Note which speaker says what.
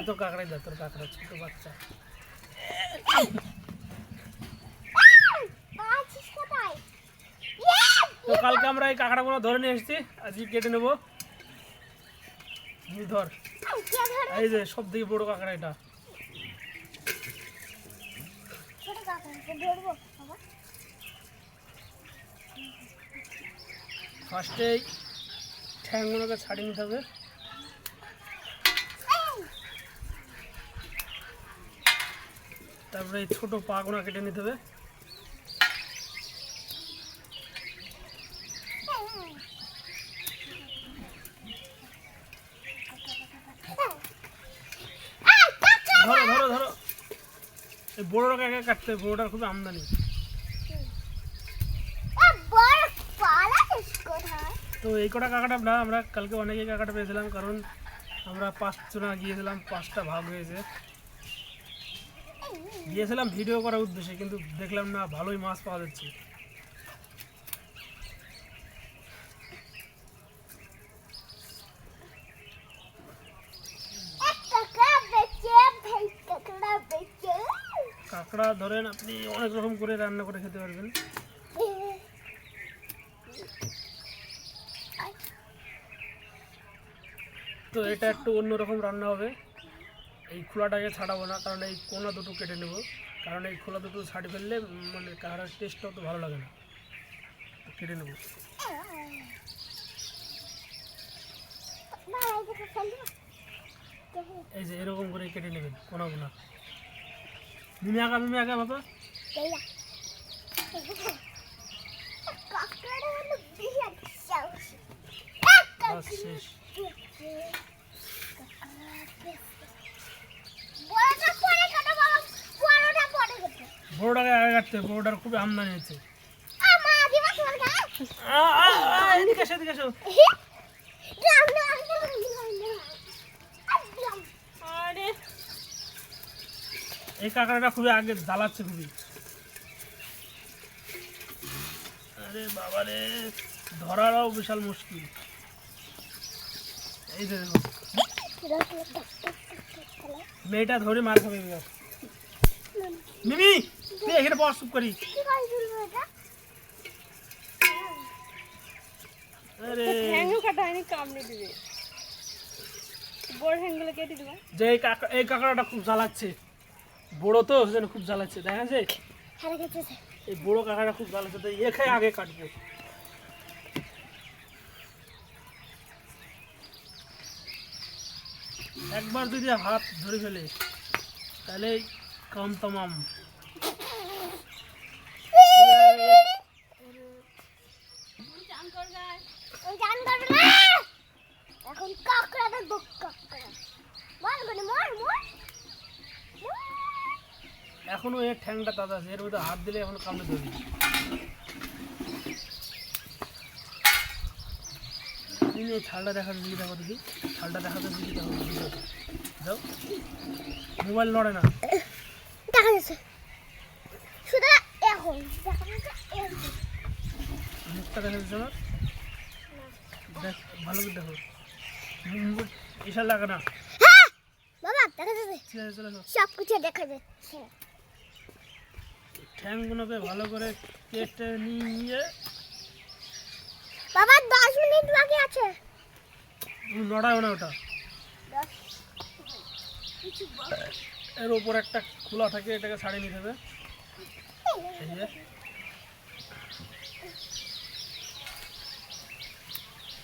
Speaker 1: তোর কাঁকড়াই দা, তোর কাঁকড়া ছোট বাচ্চা। তো কালকে আমরা এই কাঁকড়াগুলো ধরে নিয়ে এসেছি, আজকে কেটে নেবো। ধর, এই যে সব থেকে বড় কাঁকড়া এটা। ফার্স্টে ঠ্যাংগুলোকে ছাড়িয়ে নিতে হবে। তারপরে এই ছোট পাগুলো কেটে নিতে হবে। ধরো ধরো ধরো, এই বড়োটাকে আগে কাটতে হবে, বড়োটার খুবই আমদানি। তো এই কটা কাঁকড়া আমরা কালকে অনেকেই কাঁকড়া পেয়েছিলাম, কারণ আমরা 5 জনা গিয়েছিলাম, 5টা ভাগ হয়েছে। গিয়েছিলাম ভিডিও করার উদ্দেশ্যে, কিন্তু দেখলাম না ভালোই মাছ পাওয়া যাচ্ছে। কাঁকড়া ধরেন আপনি অনেক রকম করে রান্না করে খেতে পারবেন। তো এটা একটু অন্যরকম রান্না হবে। এই খোলাটাকে ছাড়াবো না, কারণ এই কোনা দুটো কেটে নেব, কারণ এই খোলা দুটো ছাড়ি ফেললে মানে কাঁকড়ার টেস্টটা অত ভালো লাগে না। কেটে নেব। এই যে এরকম করে কেটে নেবেন কোনাগুলো। মিমি আঁকা বাবা। শেষ। বড়োটাকে আগে কাটতে হবে, বড়োটার খুবই আমদানি হয়েছে। এই কাঁকড়াটা খুবই আগে জ্বালাচ্ছে খুবই। আরে বাবারে, ধরাটাও বিশাল মুশকিল। এই যে মেয়েটা ধরে মার খাবে। মিমি তুই এখানে বস, চুপ করি। আরে হ্যাঙ্গু কাটা হয়নি, কামড়ে দিবে। বড় হ্যাঙ্গুলো কেটে দিবা। যে এই কাঁকড়াটা খুব জ্বালাচ্ছে, বড় তো সেজন্য খুব জ্বালাচ্ছে, দেখা যায়। এই বড় কাঁকড়াটা খুব জ্বালাচ্ছে, তো এখানে আগে কাটবো। একবার যদি হাত ধরে ফেলে তাহলে কাম তামাম। এখনো এর ঠ্যাংটা তাজা আছে, এর মধ্যে হাত দিলে এখন কামড়ে ধরবে। এই ছালটা দেখার দিকে দেখো, দেখি ছালটা দেখাতে দিকে দেখো, যাও। মোবাইল লড়ে না, দেখা যাচ্ছে শুধু এখন দেখা যাচ্ছে। মুখটা দেখা যাচ্ছে না, দেখ ভালো করে দেখো, বিশাল লাগে না বাবা, দেখা যাচ্ছে। ঠিক আছে, চলে যাও, সব কিছু দেখা যাচ্ছে। ঠ্যাংগুলোকে ভালো করে কেটে নিয়ে বাবা 10 মিনিট বাকি আছে। নড়াও না ওটা, এর উপর একটা খোলা থাকে, এটাকে ছাড়িয়ে নিতে হবে।